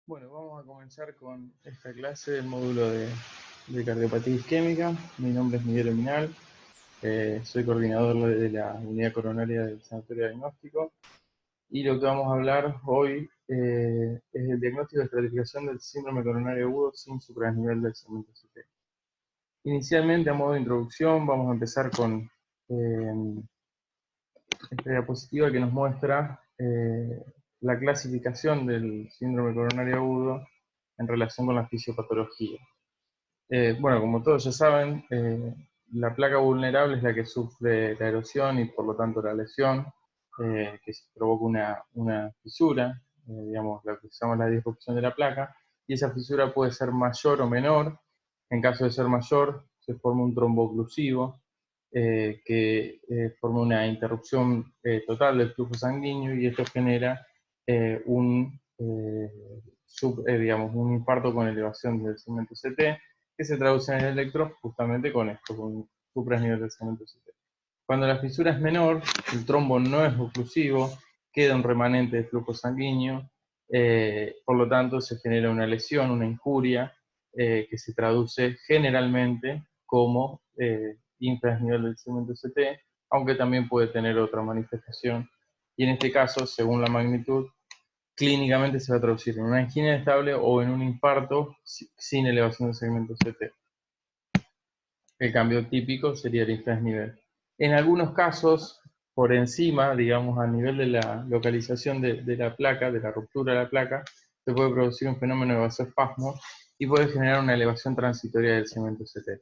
Bueno, vamos a comenzar con esta clase del módulo de cardiopatía isquémica. Mi nombre es Miguel Eminal, soy coordinador de la unidad coronaria del Sanatorio Diagnóstico. Y lo que vamos a hablar hoy es el diagnóstico de estratificación del síndrome coronario agudo sin supradesnivel del segmento CT. Inicialmente, a modo de introducción, vamos a empezar con esta diapositiva que nos muestra la clasificación del síndrome coronario agudo en relación con la fisiopatología. Bueno, como todos ya saben, la placa vulnerable es la que sufre la erosión y por lo tanto la lesión, que provoca una fisura, digamos, lo que se llama la disrupción de la placa, y esa fisura puede ser mayor o menor. En caso de ser mayor, se forma un trombo oclusivo, que forma una interrupción total del flujo sanguíneo, y esto genera digamos, un infarto con elevación del segmento CT, que se traduce en el electro justamente con esto, con un suprasnivel del segmento CT. Cuando la fisura es menor, el trombo no es oclusivo, queda un remanente de flujo sanguíneo, por lo tanto se genera una lesión, una injuria, que se traduce generalmente como infradesnivel del segmento CT, aunque también puede tener otra manifestación, y en este caso, según la magnitud, clínicamente se va a traducir en una angina estable o en un infarto sin elevación del segmento CT. El cambio típico sería el infradesnivel. En algunos casos, por encima, digamos, a nivel de la localización de la placa, de la ruptura de la placa, se puede producir un fenómeno de vasoespasmo y puede generar una elevación transitoria del segmento CT.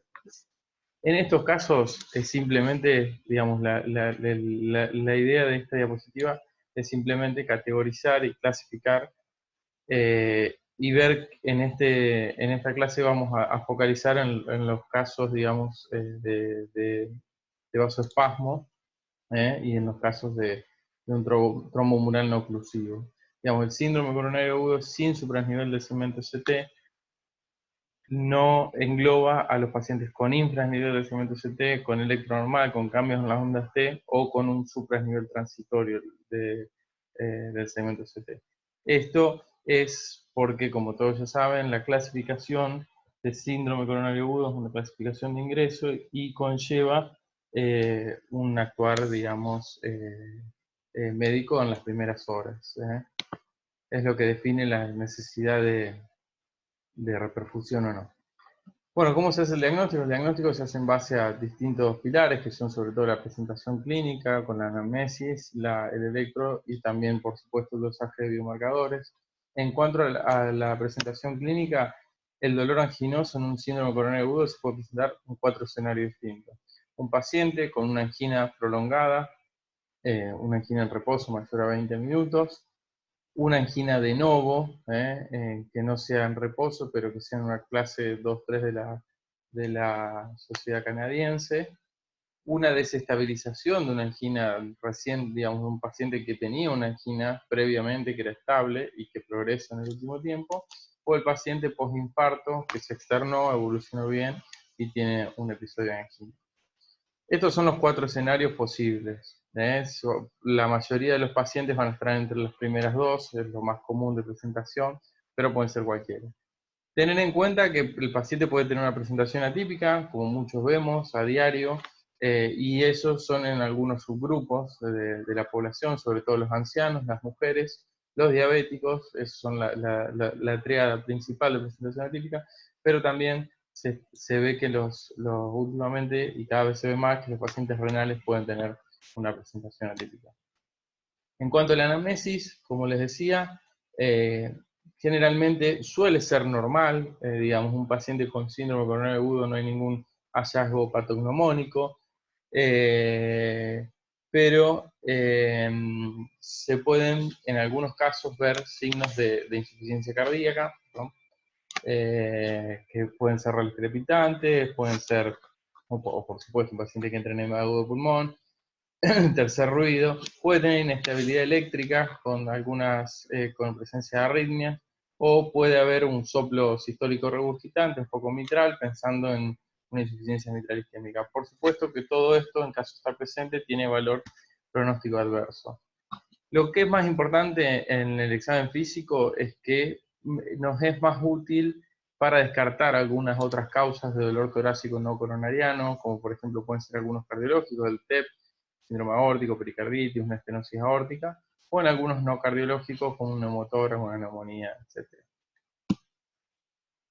En estos casos, es simplemente, digamos, la idea de esta diapositiva es simplemente categorizar y clasificar, y ver en esta clase vamos a focalizar en los casos, digamos, de vasoespasmo, y en los casos de un trombo mural no oclusivo. Digamos, el síndrome coronario agudo sin suprasnivel del segmento CT no engloba a los pacientes con infrasnivel del segmento CT, con electro normal, con cambios en las ondas T o con un suprasnivel transitorio del segmento CT. Esto es porque, como todos ya saben, la clasificación de síndrome coronario agudo es una clasificación de ingreso y conlleva un actuar, digamos, médico en las primeras horas. Es lo que define la necesidad de reperfusión o no. Bueno, ¿cómo se hace el diagnóstico? El diagnóstico se hace en base a distintos pilares, que son sobre todo la presentación clínica, con la anamnesis, el electro y también, por supuesto, el dosaje de biomarcadores. En cuanto a la presentación clínica, el dolor anginoso en un síndrome coronario agudo se puede presentar en 4 escenarios distintos. Un paciente con una angina prolongada, una angina en reposo mayor a 20 minutos, una angina de novo, que no sea en reposo, pero que sea en una clase 2-3 de la sociedad canadiense, una desestabilización de una angina recién, digamos, de un paciente que tenía una angina previamente que era estable y que progresa en el último tiempo, o el paciente postinfarto que se externó, evolucionó bien y tiene un episodio de angina. Estos son los 4 escenarios posibles. La mayoría de los pacientes van a estar entre las primeras 2, es lo más común de presentación, pero pueden ser cualquiera. Tener en cuenta que el paciente puede tener una presentación atípica, como muchos vemos a diario, y esos son en algunos subgrupos de la población, sobre todo los ancianos, las mujeres, los diabéticos, esos son la tríada principal de presentación atípica, pero también se ve que últimamente, y cada vez se ve más, que los pacientes renales pueden tener una presentación atípica. En cuanto a la anamnesis, como les decía, generalmente suele ser normal, digamos, un paciente con síndrome coronario agudo no hay ningún hallazgo patognomónico, pero se pueden en algunos casos ver signos de insuficiencia cardíaca, ¿no? Que pueden ser reales crepitantes, pueden ser, o por supuesto, un paciente que entra en edema agudo de pulmón. Tercer ruido, puede tener inestabilidad eléctrica con con presencia de arritmias, o puede haber un soplo sistólico regurgitante, un poco mitral, pensando en una insuficiencia mitral isquémica. Por supuesto que todo esto, en caso de estar presente, tiene valor pronóstico adverso. Lo que es más importante en el examen físico es que nos es más útil para descartar algunas otras causas de dolor torácico no coronariano, como por ejemplo pueden ser algunos cardiológicos, el TEP, síndrome aórtico, pericarditis, una estenosis aórtica, o en algunos no cardiológicos como un neumotórax, una neumonía, etc.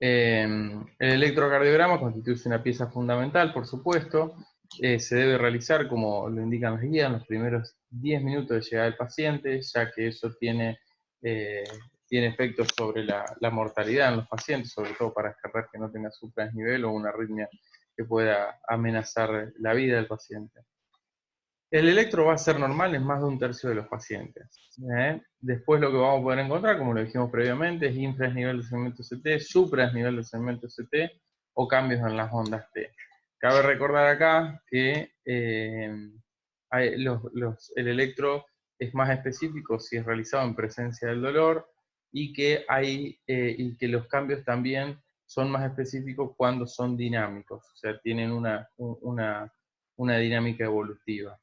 El electrocardiograma constituye una pieza fundamental, por supuesto. Se debe realizar, como lo indican las guías, en los primeros 10 minutos de llegada del paciente, ya que eso tiene efectos sobre la mortalidad en los pacientes, sobre todo para descartar que no tenga supradesnivel o una arritmia que pueda amenazar la vida del paciente. El electro va a ser normal en más de un tercio de los pacientes. Después lo que vamos a poder encontrar, como lo dijimos previamente, es infradesnivel del segmento CT, supradesnivel del segmento CT o cambios en las ondas T. Cabe recordar acá que el electro es más específico si es realizado en presencia del dolor y que los cambios también son más específicos cuando son dinámicos, o sea, tienen una dinámica evolutiva.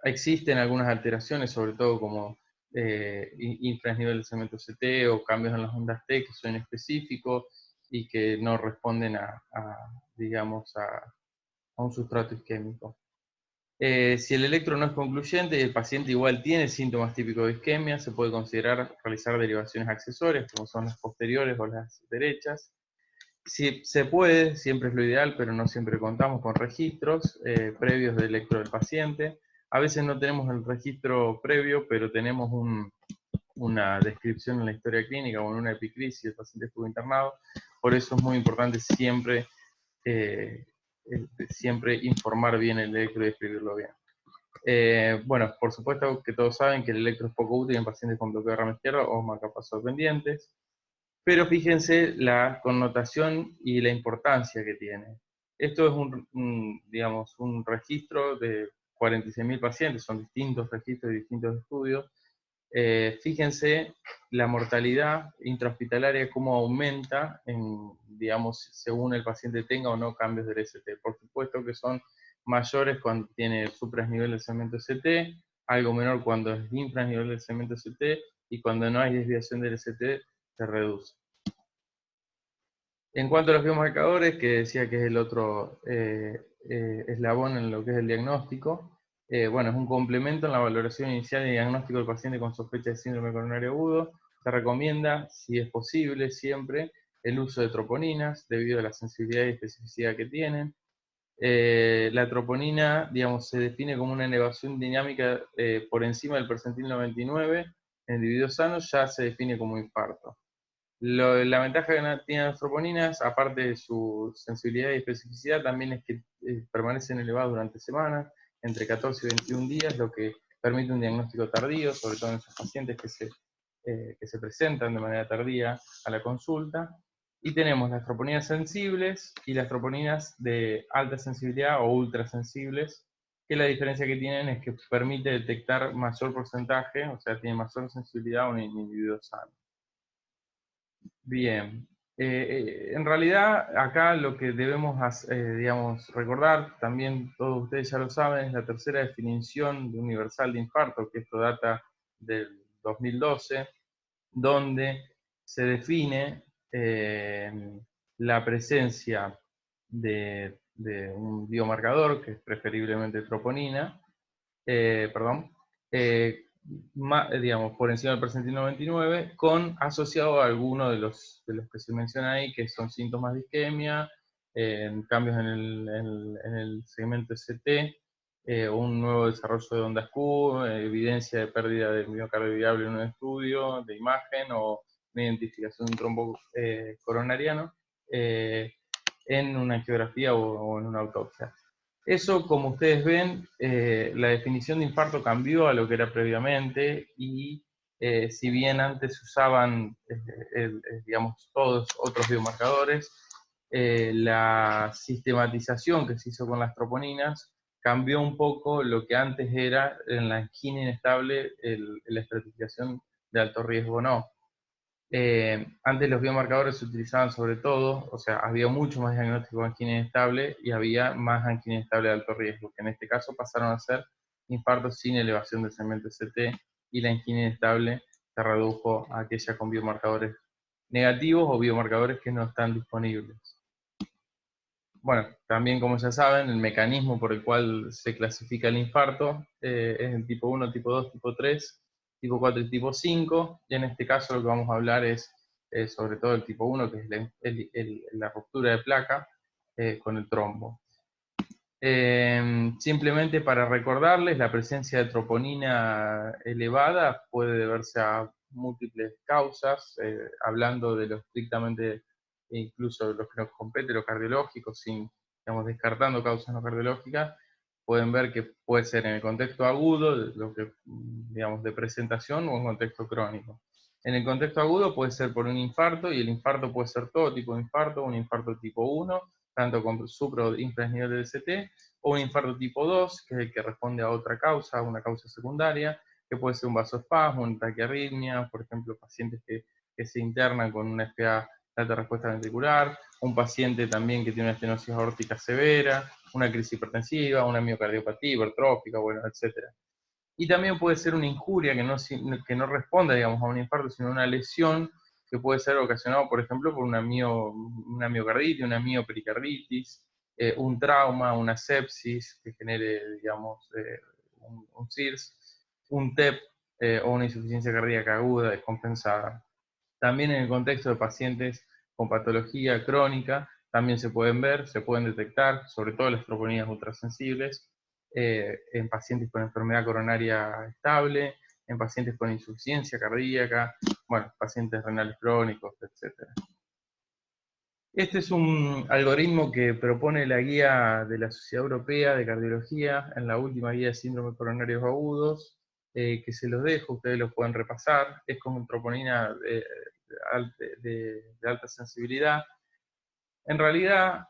Existen algunas alteraciones, sobre todo como infradesnivel del segmento CT o cambios en las ondas T que son específicos y que no responden digamos, a un sustrato isquémico. Si el electro no es concluyente y el paciente igual tiene síntomas típicos de isquemia, se puede considerar realizar derivaciones accesorias, como son las posteriores o las derechas. Si se puede, siempre es lo ideal, pero no siempre contamos con registros previos de electro del paciente. A veces no tenemos el registro previo, pero tenemos una descripción en la historia clínica o en una epicrisis, el paciente estuvo internado. Por eso es muy importante siempre informar bien el electro y escribirlo bien. Bueno, por supuesto que todos saben que el electro es poco útil en pacientes con bloqueo de rama izquierda o marcapasos dependientes. Pero fíjense la connotación y la importancia que tiene. Esto es digamos, un registro de 46.000 pacientes, son distintos registros y distintos estudios. Fíjense la mortalidad intrahospitalaria, cómo aumenta, digamos, según el paciente tenga o no cambios del ST. Por supuesto que son mayores cuando tiene supradesnivel del segmento ST, algo menor cuando es infradesnivel del segmento ST, y cuando no hay desviación del ST, se reduce. En cuanto a los biomarcadores, que decía que es el otro eslabón en lo que es el diagnóstico, bueno, es un complemento en la valoración inicial y diagnóstico del paciente con sospecha de síndrome coronario agudo. Se recomienda, si es posible, siempre el uso de troponinas, debido a la sensibilidad y especificidad que tienen. La troponina, digamos, se define como una elevación dinámica por encima del percentil 99 en individuos sanos, ya se define como infarto. La ventaja que tienen las troponinas, aparte de su sensibilidad y especificidad, también es que permanecen elevadas durante semanas, entre 14 y 21 días, lo que permite un diagnóstico tardío, sobre todo en esos pacientes que se presentan de manera tardía a la consulta. Y tenemos las troponinas sensibles y las troponinas de alta sensibilidad o ultrasensibles, que la diferencia que tienen es que permite detectar mayor porcentaje, o sea, tiene mayor sensibilidad en un individuo sano. Bien, en realidad acá lo que debemos, digamos, recordar, también todos ustedes ya lo saben, es la tercera definición de universal de infarto, que esto data del 2012, donde se define la presencia de un biomarcador, que es preferiblemente troponina, perdón, digamos, por encima del percentil 99, asociado a alguno de los que se menciona ahí, que son síntomas de isquemia, cambios en el segmento ST, un nuevo desarrollo de ondas Q, evidencia de pérdida del miocardio viable en un estudio de imagen o una identificación de un trombo coronariano en una angiografía o en una autopsia. Eso, como ustedes ven, la definición de infarto cambió a lo que era previamente y si bien antes se usaban, digamos, todos otros biomarcadores, la sistematización que se hizo con las troponinas cambió un poco lo que antes era en la angina inestable la estratificación de alto riesgo o no. Antes los biomarcadores se utilizaban sobre todo, o sea, había mucho más diagnóstico de angina inestable y había más angina inestable de alto riesgo, que en este caso pasaron a ser infartos sin elevación del segmento ST y la angina inestable se redujo a aquella con biomarcadores negativos o biomarcadores que no están disponibles. Bueno, también como ya saben, el mecanismo por el cual se clasifica el infarto es el tipo 1, tipo 2, tipo 3, tipo 4 y tipo 5, y en este caso lo que vamos a hablar es sobre todo el tipo 1, que es la ruptura de placa con el trombo. Simplemente para recordarles, la presencia de troponina elevada puede deberse a múltiples causas, hablando de lo estrictamente, incluso los que nos compete, lo cardiológico, sin, digamos, descartando causas no cardiológicas, pueden ver que puede ser en el contexto agudo, lo que, digamos, de presentación, o en contexto crónico. En el contexto agudo puede ser por un infarto, y el infarto puede ser todo tipo de infarto, un infarto tipo 1, tanto con supra o infranivel del CT, o un infarto tipo 2, que es el que responde a otra causa, a una causa secundaria, que puede ser un vasoespasmo, una taquiarritmia, por ejemplo, pacientes que se internan con una FA de alta respuesta ventricular, un paciente también que tiene una estenosis aórtica severa, una crisis hipertensiva, una miocardiopatía hipertrófica, bueno, etc. Y también puede ser una injuria que no responda, digamos, a un infarto, sino a una lesión que puede ser ocasionado, por ejemplo, por una miocarditis, una miopericarditis, un trauma, una sepsis que genere, digamos, un CIRS, un TEP o una insuficiencia cardíaca aguda descompensada. También en el contexto de pacientes con patología crónica, también se pueden ver, se pueden detectar, sobre todo las troponinas ultrasensibles, en pacientes con enfermedad coronaria estable, en pacientes con insuficiencia cardíaca, bueno, pacientes renales crónicos, etc. Este es un algoritmo que propone la guía de la Sociedad Europea de Cardiología, en la última guía de síndromes coronarios agudos, que se los dejo, ustedes lo pueden repasar. Es con troponina de alta sensibilidad. En realidad,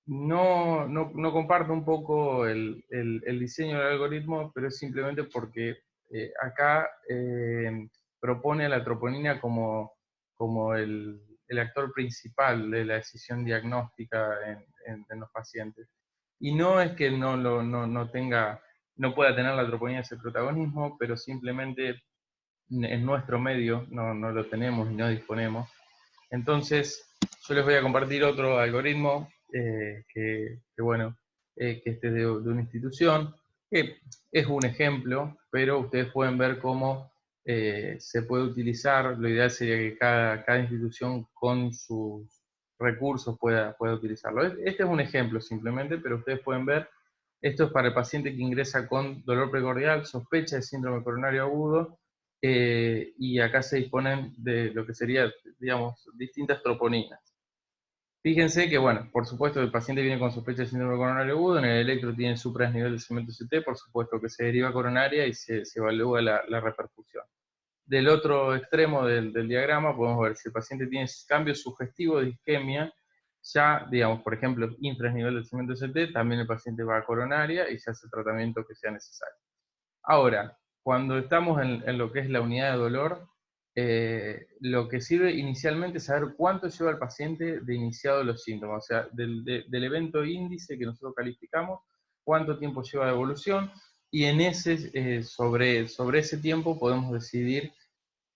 no comparto un poco el diseño del algoritmo, pero es simplemente porque acá propone a la troponina como el actor principal de la decisión diagnóstica en los pacientes. Y no es que no pueda tener la troponina ese protagonismo, pero simplemente en nuestro medio no lo tenemos y no disponemos. Entonces, yo les voy a compartir otro algoritmo que este es de una institución, que es un ejemplo, pero ustedes pueden ver cómo se puede utilizar. Lo ideal sería que cada institución con sus recursos pueda utilizarlo. Este es un ejemplo simplemente, pero ustedes pueden ver, esto es para el paciente que ingresa con dolor precordial, sospecha de síndrome coronario agudo, y acá se disponen de lo que sería, digamos, distintas troponinas. Fíjense que, bueno, por supuesto el paciente viene con sospecha de síndrome coronario agudo, en el electro tiene supra-desnivel del segmento CT, por supuesto que se deriva coronaria y se evalúa la repercusión. Del otro extremo del diagrama podemos ver si el paciente tiene cambio sugestivo de isquemia, ya, digamos, por ejemplo, infrasnivel del segmento CT, también el paciente va a coronaria y se hace el tratamiento que sea necesario. Ahora, cuando estamos en lo que es la unidad de dolor, lo que sirve inicialmente es saber cuánto lleva el paciente de iniciado los síntomas, o sea, del evento índice que nosotros calificamos, cuánto tiempo lleva de evolución, y sobre ese tiempo podemos decidir,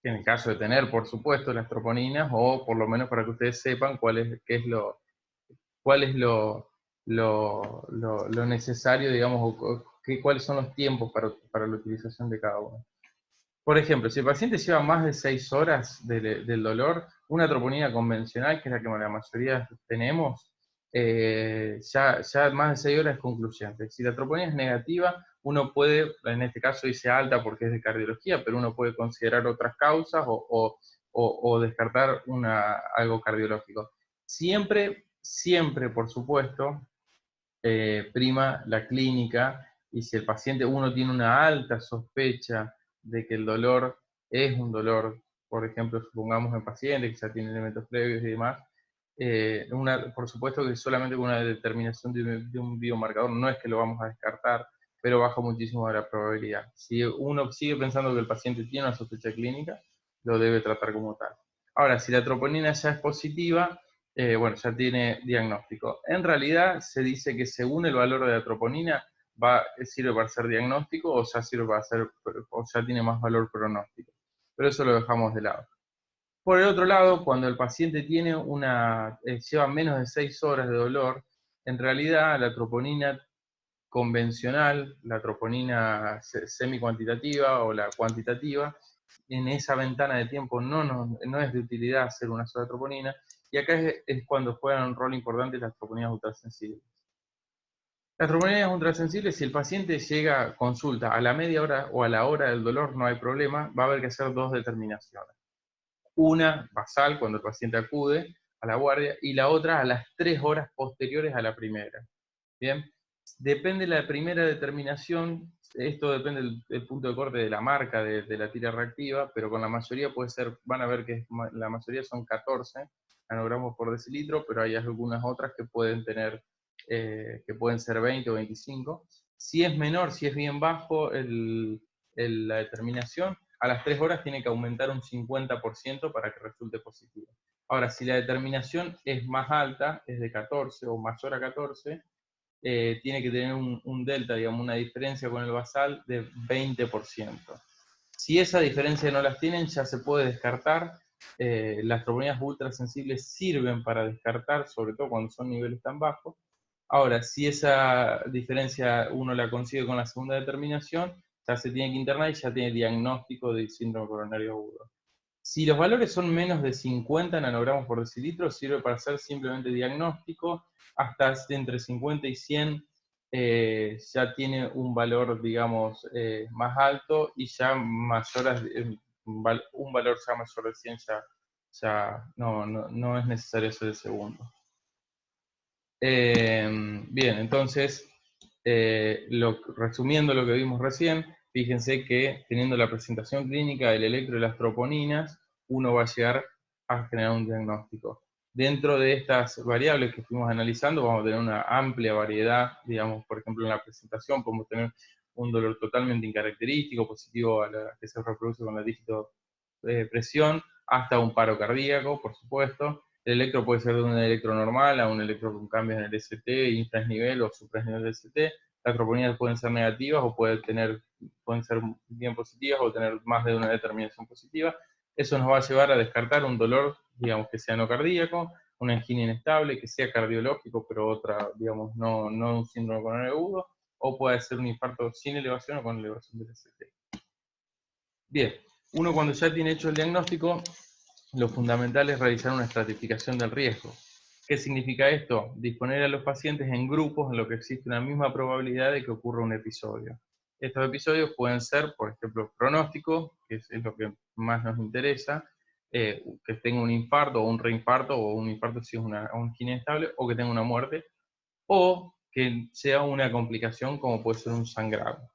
en el caso de tener, por supuesto, las troponinas, o por lo menos para que ustedes sepan cuál es lo necesario, digamos, cuáles son los tiempos para la utilización de cada uno. Por ejemplo, si el paciente lleva más de 6 horas del dolor, una troponina convencional, que es la que la mayoría tenemos, ya más de 6 horas es concluyente. Si la troponina es negativa, uno puede, en este caso dice alta porque es de cardiología, pero uno puede considerar otras causas o descartar algo cardiológico. Siempre, por supuesto, prima la clínica, y si el paciente, uno tiene una alta sospecha de que el dolor es un dolor, por ejemplo, supongamos en pacientes que ya tienen elementos previos y demás, por supuesto que solamente con una determinación de un biomarcador no es que lo vamos a descartar, pero baja muchísimo la probabilidad. Si uno sigue pensando que el paciente tiene una sospecha clínica, lo debe tratar como tal. Ahora, si la troponina ya es positiva, bueno, ya tiene diagnóstico. En realidad se dice que según el valor de la troponina sirve para ser diagnóstico o ya sirve para ser, o ya tiene más valor pronóstico. Pero eso lo dejamos de lado. Por el otro lado, cuando el paciente tiene lleva menos de 6 horas de dolor, en realidad la troponina convencional, la troponina semi-cuantitativa o la cuantitativa, en esa ventana de tiempo no es de utilidad hacer una sola troponina, y acá es cuando juegan un rol importante las troponinas ultrasensibles. Las troponinas ultrasensibles, si el paciente llega a consulta a la media hora o a la hora del dolor, no hay problema, va a haber que hacer dos determinaciones. Una basal, cuando el paciente acude a la guardia, y la otra a las 3 horas posteriores a la primera. Bien, depende de la primera determinación, esto depende del punto de corte de la marca de la tira reactiva, pero con la mayoría puede ser, van a ver que la mayoría son 14 nanogramos por decilitro, pero hay algunas otras que pueden tener, que pueden ser 20 o 25. Si es menor, si es bien bajo la determinación, a las 3 horas tiene que aumentar un 50% para que resulte positivo. Ahora, si la determinación es más alta, es de 14 o mayor a 14, tiene que tener un delta, digamos, una diferencia con el basal de 20%. Si esa diferencia no las tienen, ya se puede descartar. Las troponinas ultrasensibles sirven para descartar, sobre todo cuando son niveles tan bajos. Ahora, si esa diferencia uno la consigue con la segunda determinación, ya se tiene que internar y ya tiene diagnóstico de síndrome coronario agudo. Si los valores son menos de 50 nanogramos por decilitro, sirve para hacer simplemente diagnóstico. Hasta entre 50 y 100 ya tiene un valor, digamos, más alto, y ya un valor ya mayor de 100 ya no es necesario hacer el segundo. Bien, entonces, resumiendo lo que vimos recién, fíjense que teniendo la presentación clínica del electro y las troponinas, uno va a llegar a generar un diagnóstico. Dentro de estas variables que fuimos analizando, vamos a tener una amplia variedad, digamos, por ejemplo, en la presentación podemos tener un dolor totalmente incaracterístico, positivo que se reproduce con la dígito presión, hasta un paro cardíaco, por supuesto. El electro puede ser de un electro normal a un electro con cambios en el ST, infrasnivel o suprasnivel del ST. Las troponinas pueden ser negativas o pueden ser bien positivas o tener más de una determinación positiva. Eso nos va a llevar a descartar un dolor, digamos, que sea no cardíaco, una angina inestable, que sea cardiológico, pero otra, digamos, no un síndrome coronario agudo, o puede ser un infarto sin elevación o con elevación del ST. Bien, uno cuando ya tiene hecho el diagnóstico, lo fundamental es realizar una estratificación del riesgo. ¿Qué significa esto? Disponer a los pacientes en grupos en lo que existe una misma probabilidad de que ocurra un episodio. Estos episodios pueden ser, por ejemplo, pronósticos, que es lo que más nos interesa, que tenga un infarto o un reinfarto, o un infarto si es una angina inestable, o que tenga una muerte, o que sea una complicación como puede ser un sangrado.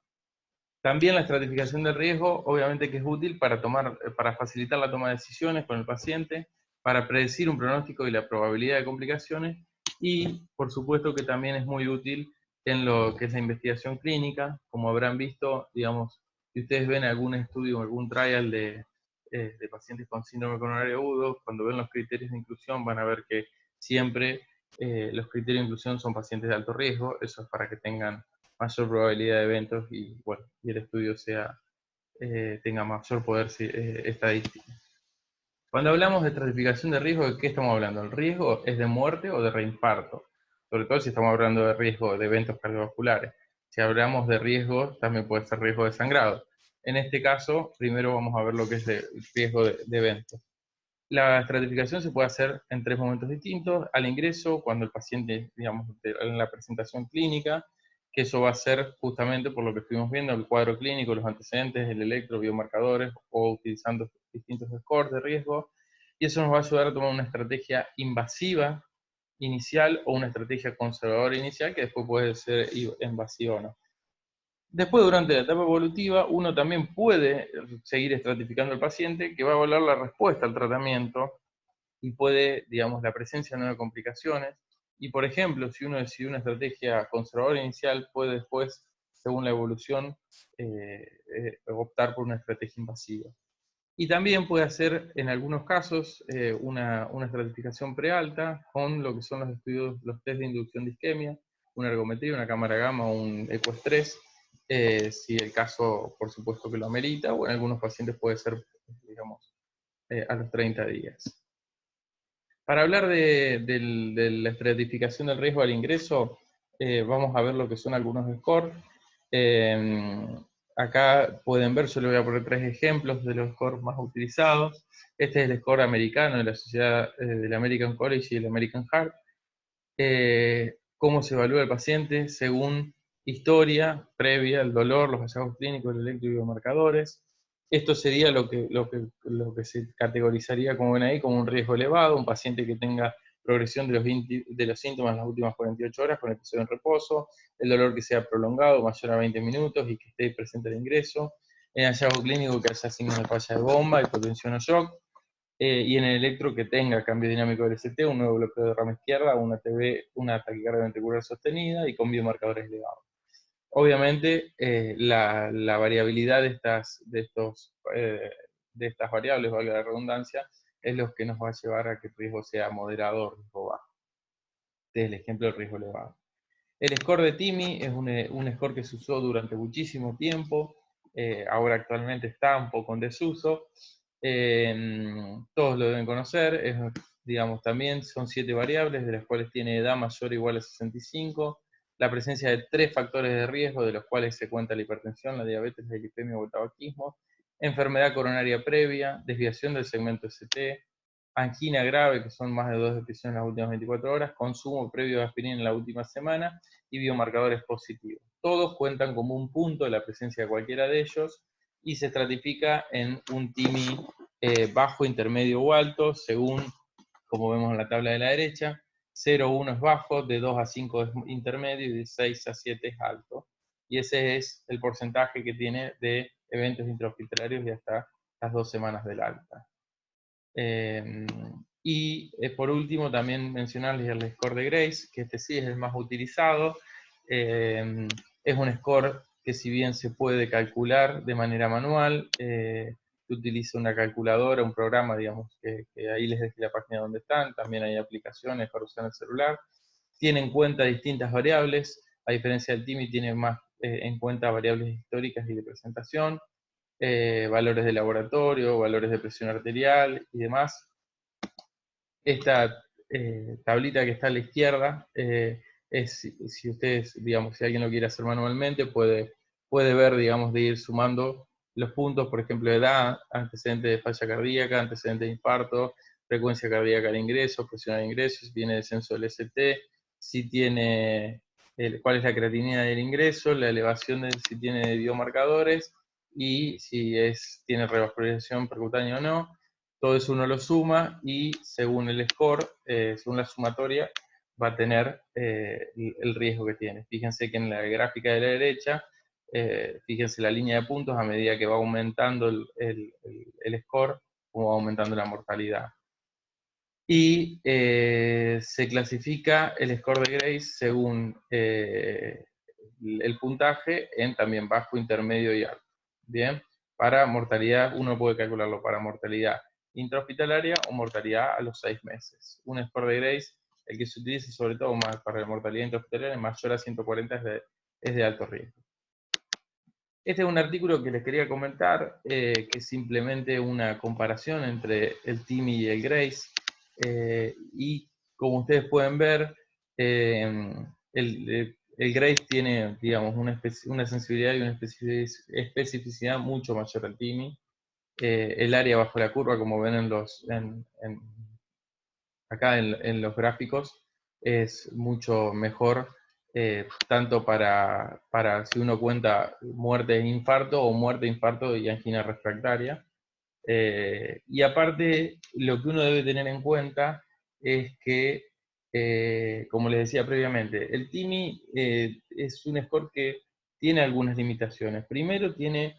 También la estratificación del riesgo, obviamente que es útil para facilitar la toma de decisiones con el paciente, para predecir un pronóstico y la probabilidad de complicaciones, y por supuesto que también es muy útil en lo que es la investigación clínica. Como habrán visto, digamos, si ustedes ven algún estudio o algún trial de pacientes con síndrome coronario agudo, cuando ven los criterios de inclusión van a ver que siempre los criterios de inclusión son pacientes de alto riesgo. Eso es para que tengan mayor probabilidad de eventos y, bueno, y el estudio tenga mayor poder estadístico. Cuando hablamos de estratificación de riesgo, ¿de qué estamos hablando? ¿El riesgo es de muerte o de reinfarto? Sobre todo si estamos hablando de riesgo de eventos cardiovasculares. Si hablamos de riesgo, también puede ser riesgo de sangrado. En este caso, primero vamos a ver lo que es el riesgo de eventos. La estratificación se puede hacer en 3 momentos distintos: al ingreso, cuando el paciente, digamos, en la presentación clínica, que eso va a ser justamente por lo que estuvimos viendo, el cuadro clínico, los antecedentes, el electro, biomarcadores, o utilizando distintos scores de riesgo, y eso nos va a ayudar a tomar una estrategia invasiva inicial o una estrategia conservadora inicial, que después puede ser invasiva o no. Después, durante la etapa evolutiva, uno también puede seguir estratificando al paciente, que va a evaluar la respuesta al tratamiento y puede, digamos, la presencia de nuevas complicaciones. Y, por ejemplo, si uno decide una estrategia conservadora inicial, puede después, según la evolución, optar por una estrategia invasiva. Y también puede hacer, en algunos casos, una estratificación prealta con lo que son los estudios, los test de inducción de isquemia, una ergometría, una cámara gamma o un ecoestrés, si el caso, por supuesto, que lo amerita, o en algunos pacientes puede ser, digamos, a los 30 días. Para hablar de la estratificación del riesgo al ingreso, vamos a ver lo que son algunos scores. Acá pueden ver, yo les voy a poner 3 ejemplos de los scores más utilizados. Este es el score americano de la Sociedad del American College y el American Heart. Cómo se evalúa el paciente según historia previa, el dolor, los hallazgos clínicos, el electrobiomarcadores. Esto sería lo que se categorizaría, como ven ahí, como un riesgo elevado, un paciente que tenga progresión de los síntomas en las últimas 48 horas con episodio en reposo, el dolor que sea prolongado, mayor a 20 minutos y que esté presente el ingreso, el hallazgo clínico que haya signos de falla de bomba, hipotensión o shock, y en el electro que tenga cambio dinámico del ST, un nuevo bloqueo de rama izquierda, una TB, una taquicardia ventricular sostenida y con biomarcadores elevados. Obviamente, la variabilidad de estas variables, valga la redundancia, es lo que nos va a llevar a que el riesgo sea moderado o riesgo bajo. Este es el ejemplo del riesgo elevado. El score de TIMI es un score que se usó durante muchísimo tiempo, ahora actualmente está un poco en desuso, todos lo deben conocer, digamos, también son 7 variables, de las cuales tiene edad mayor o igual a 65, la presencia de 3 factores de riesgo, de los cuales se cuenta la hipertensión, la diabetes, la glicemia o el tabaquismo, enfermedad coronaria previa, desviación del segmento ST, angina grave, que son más de 2 depresiones en las últimas 24 horas, consumo previo de aspirina en la última semana y biomarcadores positivos. Todos cuentan como un punto de la presencia de cualquiera de ellos y se estratifica en un TIMI bajo, intermedio o alto, según, como vemos en la tabla de la derecha. 0,1 es bajo, de 2 a 5 es intermedio y de 6 a 7 es alto. Y ese es el porcentaje que tiene de eventos intrahospitalarios y hasta las 2 semanas del alta. Por último, también mencionarles el score de Grace, que este sí es el más utilizado. Es un score que, si bien se puede calcular de manera manual, se utiliza una calculadora, un programa, digamos, que ahí les dejé la página donde están. También hay aplicaciones para usar en el celular. Tiene en cuenta distintas variables, a diferencia del TIMI tiene más en cuenta variables históricas y de presentación. Valores de laboratorio, valores de presión arterial y demás. Esta tablita que está a la izquierda es, si ustedes, digamos, si alguien lo quiere hacer manualmente, puede ver, digamos, de ir sumando los puntos, por ejemplo, edad, antecedente de falla cardíaca, antecedente de infarto, frecuencia cardíaca al ingreso, presión al ingreso, si tiene descenso del ST, si tiene, cuál es la creatinina del ingreso, la elevación de si tiene biomarcadores, y si tiene revascularización percutánea o no. Todo eso uno lo suma y según el score, según la sumatoria, va a tener el riesgo que tiene. Fíjense que en la gráfica de la derecha, fíjense la línea de puntos a medida que va aumentando el score, como va aumentando la mortalidad. Y se clasifica el score de Grace según el puntaje en también bajo, intermedio y alto. Bien, para mortalidad uno puede calcularlo para mortalidad intrahospitalaria o mortalidad a los 6 meses. Un score de Grace, el que se utiliza sobre todo más para la mortalidad intrahospitalaria, mayor a 140 es de alto riesgo. Este es un artículo que les quería comentar, que es simplemente una comparación entre el TIMI y el Grace. Y como ustedes pueden ver, el Grace tiene, digamos, una sensibilidad y una especificidad mucho mayor al TIMI. El área bajo la curva, como ven acá en los gráficos, es mucho mejor, tanto para si uno cuenta muerte de infarto o muerte de infarto y angina refractaria. Y aparte, lo que uno debe tener en cuenta es que, como les decía previamente, el TIMI es un score que tiene algunas limitaciones. Primero, tiene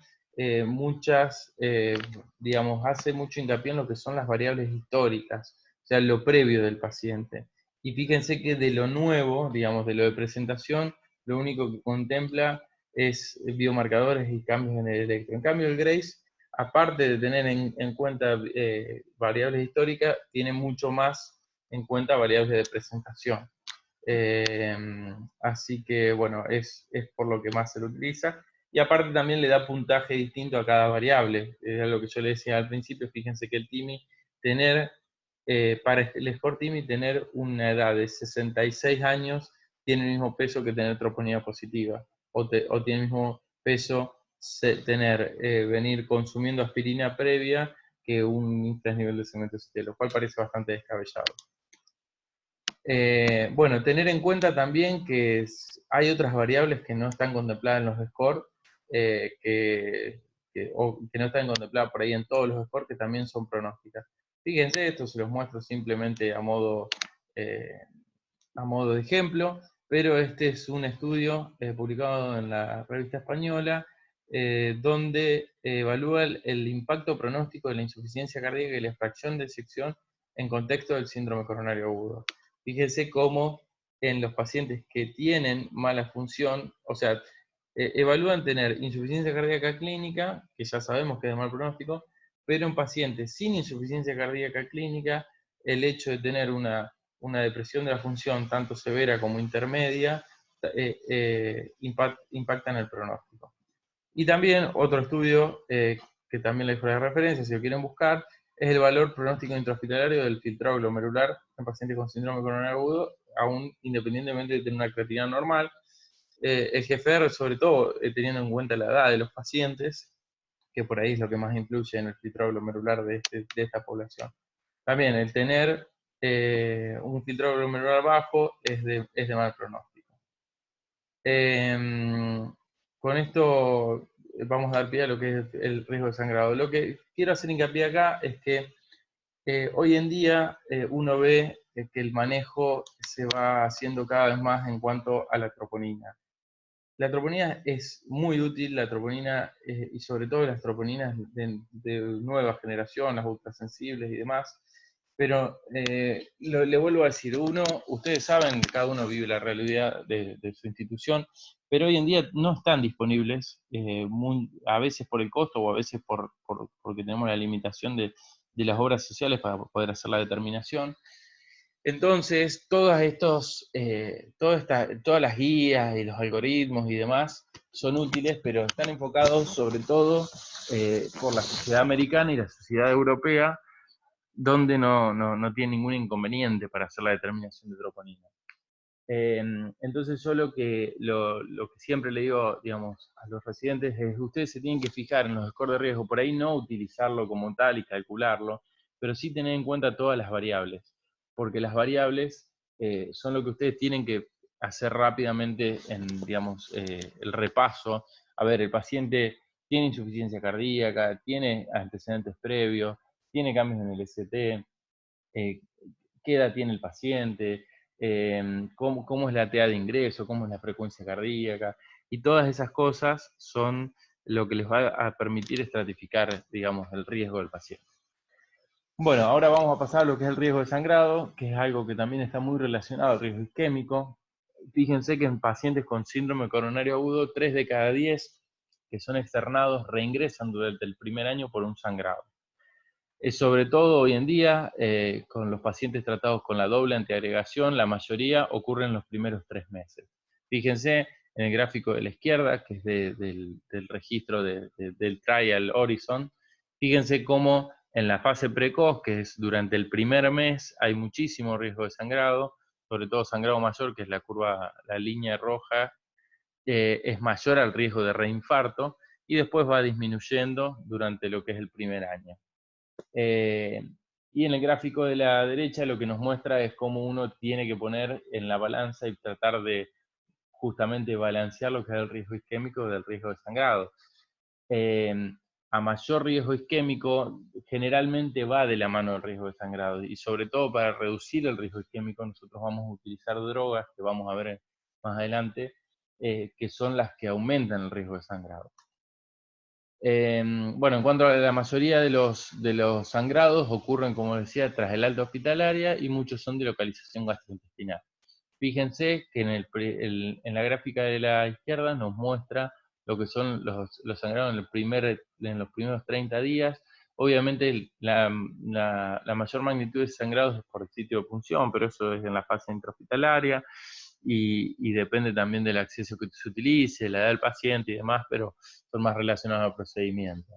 digamos, hace mucho hincapié en lo que son las variables históricas, o sea, lo previo del paciente. Y fíjense que de lo nuevo, digamos, de lo de presentación, lo único que contempla es biomarcadores y cambios en el electro. En cambio, el Grace, aparte de tener en cuenta variables históricas, tiene mucho más en cuenta variables de presentación. Así que, bueno, es por lo que más se lo utiliza. Y aparte también le da puntaje distinto a cada variable. Es lo que yo le decía al principio, fíjense que el TIMI, para el score TIMI, tener una edad de 66 años tiene el mismo peso que tener troponina positiva. O tiene el mismo peso venir consumiendo aspirina previa que un nivel de cemento CT, lo cual parece bastante descabellado. Bueno, tener en cuenta también que hay otras variables que no están contempladas en los scores, o que no están contempladas por ahí en todos los scores, que también son pronósticas. Fíjense, esto se los muestro simplemente a modo de ejemplo, pero este es un estudio publicado en la revista española, donde evalúa el impacto pronóstico de la insuficiencia cardíaca y la fracción de disección en contexto del síndrome coronario agudo. Fíjense cómo en los pacientes que tienen mala función, o sea, evalúan tener insuficiencia cardíaca clínica, que ya sabemos que es de mal pronóstico, pero en pacientes sin insuficiencia cardíaca clínica, el hecho de tener una depresión de la función tanto severa como intermedia impacta en el pronóstico. Y también otro estudio que también les dejo de referencia, si lo quieren buscar, es el valor pronóstico intrahospitalario del filtrado glomerular en pacientes con síndrome coronario agudo, aún independientemente de tener una creatinina normal. El GFR, sobre todo, teniendo en cuenta la edad de los pacientes, que por ahí es lo que más influye en el filtrado glomerular de esta población. También el tener un filtrado glomerular bajo es de mal pronóstico. Con esto vamos a dar pie a lo que es el riesgo de sangrado. Lo que quiero hacer hincapié acá es que hoy en día uno ve que el manejo se va haciendo cada vez más en cuanto a la troponina. La troponina es muy útil, la troponina, y sobre todo las troponinas de nueva generación, las ultrasensibles y demás, pero le vuelvo a decir, ustedes saben, cada uno vive la realidad de su institución, pero hoy en día no están disponibles, a veces por el costo o a veces porque tenemos la limitación de las obras sociales para poder hacer la determinación. Entonces, todas las guías y los algoritmos y demás son útiles, pero están enfocados sobre todo por la sociedad americana y la sociedad europea, donde no tiene ningún inconveniente para hacer la determinación de troponina. Entonces yo lo que siempre le digo, digamos, a los residentes es que ustedes se tienen que fijar en los scores de riesgo, por ahí no utilizarlo como tal y calcularlo, pero sí tener en cuenta todas las variables, porque las variables son lo que ustedes tienen que hacer rápidamente en, digamos, el repaso. A ver, el paciente tiene insuficiencia cardíaca, tiene antecedentes previos, tiene cambios en el ST, qué edad tiene el paciente, cómo es la TA de ingreso, cómo es la frecuencia cardíaca, y todas esas cosas son lo que les va a permitir estratificar, digamos, el riesgo del paciente. Bueno, ahora vamos a pasar a lo que es el riesgo de sangrado, que es algo que también está muy relacionado al riesgo isquémico. Fíjense que en pacientes con síndrome coronario agudo, 3 de cada 10 que son externados reingresan durante el primer año por un sangrado. Sobre todo hoy en día, con los pacientes tratados con la doble antiagregación, la mayoría ocurre en los primeros 3 meses. Fíjense en el gráfico de la izquierda, que es del registro del Trial Horizon, fíjense cómo en la fase precoz, que es durante el primer mes, hay muchísimo riesgo de sangrado, sobre todo sangrado mayor, que es la línea roja, es mayor al riesgo de reinfarto, y después va disminuyendo durante lo que es el primer año. Y en el gráfico de la derecha lo que nos muestra es cómo uno tiene que poner en la balanza y tratar de justamente balancear lo que es el riesgo isquémico del riesgo de sangrado. A mayor riesgo isquémico generalmente va de la mano del riesgo de sangrado, y sobre todo para reducir el riesgo isquémico nosotros vamos a utilizar drogas que vamos a ver más adelante, que son las que aumentan el riesgo de sangrado. Bueno, en cuanto a la mayoría de los sangrados ocurren, como decía, tras el alta hospitalaria, y muchos son de localización gastrointestinal. Fíjense que en la gráfica de la izquierda nos muestra lo que son los sangrados en los primeros 30 días, Obviamente la mayor magnitud de sangrados es por sitio de punción, pero eso es en la fase intrahospitalaria, y depende también del acceso que se utilice, la edad del paciente y demás, pero son más relacionados al procedimiento.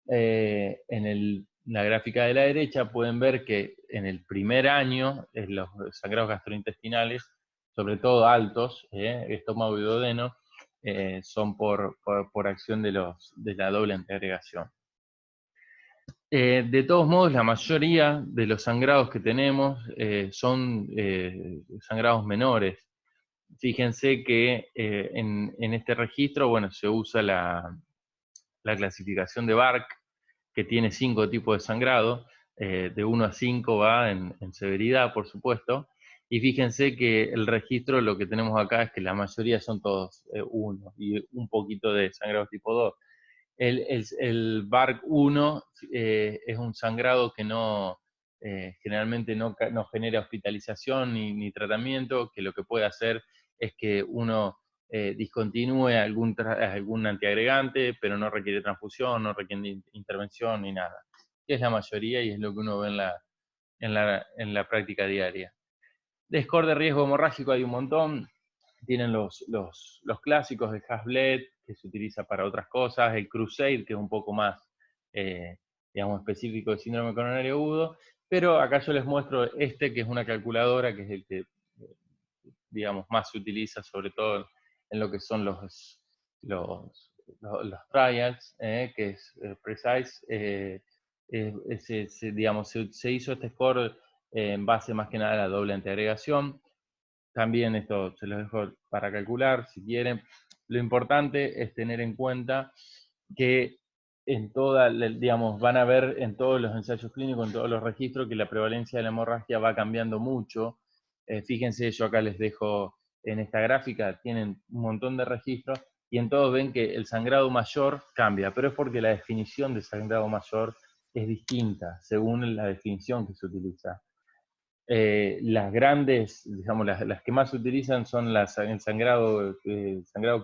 En la gráfica de la derecha pueden ver que en el primer año los sangrados gastrointestinales, sobre todo altos, estómago y duodeno, son por acción de la doble antiagregación. De todos modos, la mayoría de los sangrados que tenemos son sangrados menores. Fíjense que en este registro, bueno, se usa la clasificación de Bark, que tiene 5 tipos de sangrado, de 1 a 5 va en severidad, por supuesto, y fíjense que el registro, lo que tenemos acá es que la mayoría son todos 1, y un poquito de sangrado tipo 2. El BARC 1 es un sangrado que generalmente no genera hospitalización ni tratamiento, que lo que puede hacer es que uno discontinúe algún antiagregante, pero no requiere transfusión, no requiere intervención ni nada. Que es la mayoría y es lo que uno ve en la práctica diaria. De score de riesgo hemorrágico hay un montón. Tienen los clásicos de Hasbled, que se utiliza para otras cosas, el Crusade, que es un poco más, digamos, específico de síndrome coronario agudo, pero acá yo les muestro que es una calculadora, que es el que, digamos, más se utiliza, sobre todo en lo que son los trials, que es Precise. Digamos, se hizo este score en base más que nada a la doble antiagregación. También esto se los dejo para calcular si quieren. Lo importante es tener en cuenta que digamos, van a ver en todos los ensayos clínicos, en todos los registros, que la prevalencia de la hemorragia va cambiando mucho. Fíjense, yo acá les dejo en esta gráfica, tienen un montón de registros, y en todos ven que el sangrado mayor cambia, pero es porque la definición de sangrado mayor es distinta según la definición que se utiliza. Las grandes, digamos, las que más se utilizan son el sangrado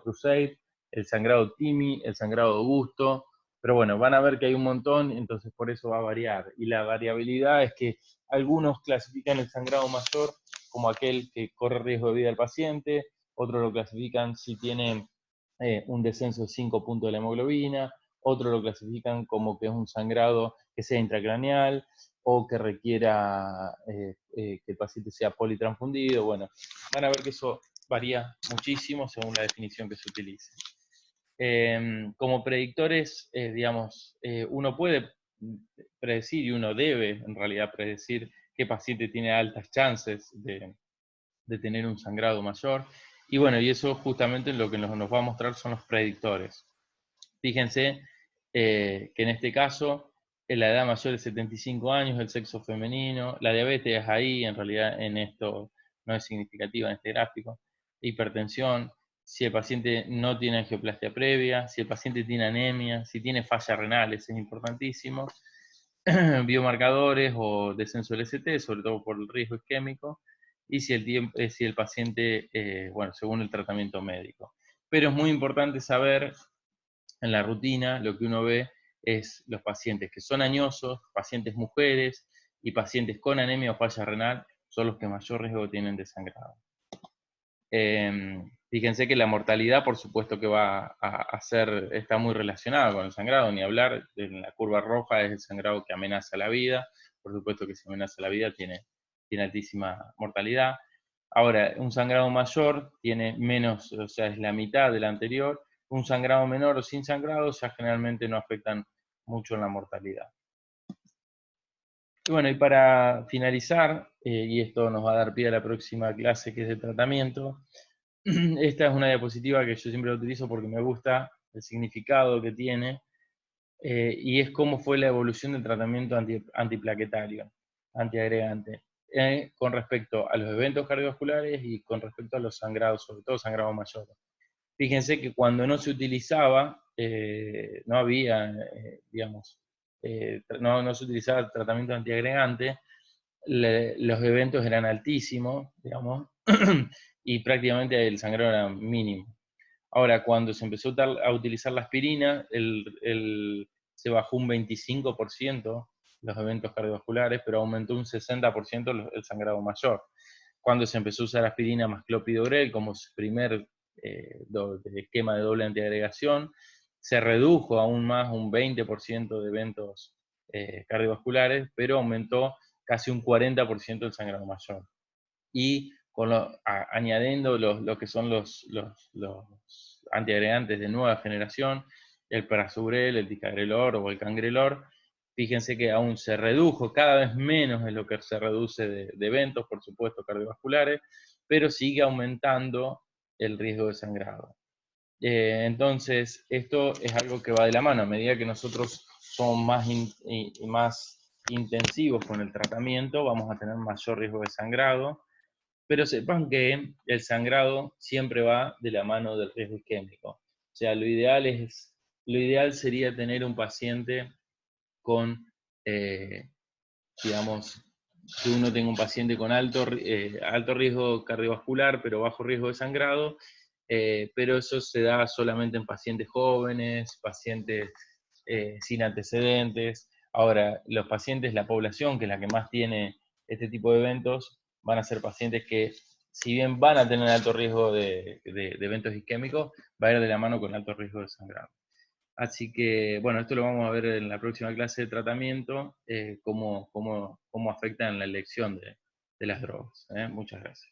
Crusade, el sangrado Timi, el sangrado Augusto, pero bueno, van a ver que hay un montón, entonces por eso va a variar. Y la variabilidad es que algunos clasifican el sangrado mayor como aquel que corre riesgo de vida al paciente, otros lo clasifican si tiene un descenso de 5 puntos de la hemoglobina, otros lo clasifican como que es un sangrado que sea intracraneal, o que requiera que el paciente sea politransfundido. Bueno, van a ver que eso varía muchísimo según la definición que se utilice. Como predictores, digamos, uno puede predecir y uno debe en realidad predecir qué paciente tiene altas chances de tener un sangrado mayor. Y bueno, y eso justamente lo que nos va a mostrar son los predictores. Fíjense que en este caso la edad mayor es 75 años, el sexo femenino, la diabetes es ahí, en realidad en esto no es significativa en este gráfico, hipertensión, si el paciente no tiene angioplastia previa, si el paciente tiene anemia, si tiene fallas renales, es importantísimo, biomarcadores o descenso del ST, sobre todo por el riesgo isquémico, y si el paciente, bueno, según el tratamiento médico. Pero es muy importante saber en la rutina, lo que uno ve es los pacientes que son añosos, pacientes mujeres y pacientes con anemia o falla renal son los que mayor riesgo tienen de sangrado. Fíjense que la mortalidad, por supuesto que está muy relacionada con el sangrado, ni hablar, en la curva roja es el sangrado que amenaza la vida, por supuesto que si amenaza la vida tiene altísima mortalidad. Ahora, un sangrado mayor tiene menos, o sea, es la mitad del anterior. Un sangrado menor o sin sangrado ya generalmente no afectan mucho en la mortalidad. Y bueno, y para finalizar, y esto nos va a dar pie a la próxima clase que es de tratamiento, esta es una diapositiva que yo siempre la utilizo porque me gusta el significado que tiene, y es cómo fue la evolución del tratamiento antiplaquetario, antiagregante, con respecto a los eventos cardiovasculares y con respecto a los sangrados, sobre todo sangrados mayores. Fíjense que cuando no se utilizaba, no había, digamos, no se utilizaba el tratamiento antiagregante, los eventos eran altísimos, digamos, y prácticamente el sangrado era mínimo. Ahora, cuando se empezó a utilizar la aspirina, se bajó un 25% los eventos cardiovasculares, pero aumentó un 60% el sangrado mayor. Cuando se empezó a usar aspirina más clopidogrel como su primer esquema de doble antiagregación, se redujo aún más un 20% de eventos cardiovasculares, pero aumentó casi un 40% el sangrado mayor. Y añadiendo lo que son los antiagregantes de nueva generación, el prasugrel, el ticagrelor o el cangrelor, fíjense que aún se redujo cada vez menos en lo que se reduce de eventos, por supuesto, cardiovasculares, pero sigue aumentando el riesgo de sangrado. Entonces, esto es algo que va de la mano. A medida que nosotros somos más intensivos con el tratamiento, vamos a tener mayor riesgo de sangrado, pero sepan que el sangrado siempre va de la mano del riesgo isquémico. O sea, lo ideal sería tener un paciente con, digamos, que uno tenga un paciente con alto riesgo cardiovascular, pero bajo riesgo de sangrado, pero eso se da solamente en pacientes jóvenes, pacientes sin antecedentes. Ahora, los pacientes, la población, que es la que más tiene este tipo de eventos, van a ser pacientes que, si bien van a tener alto riesgo de eventos isquémicos, va a ir de la mano con alto riesgo de sangrado. Así que, bueno, esto lo vamos a ver en la próxima clase de tratamiento, cómo afecta en la elección de las drogas. Muchas gracias.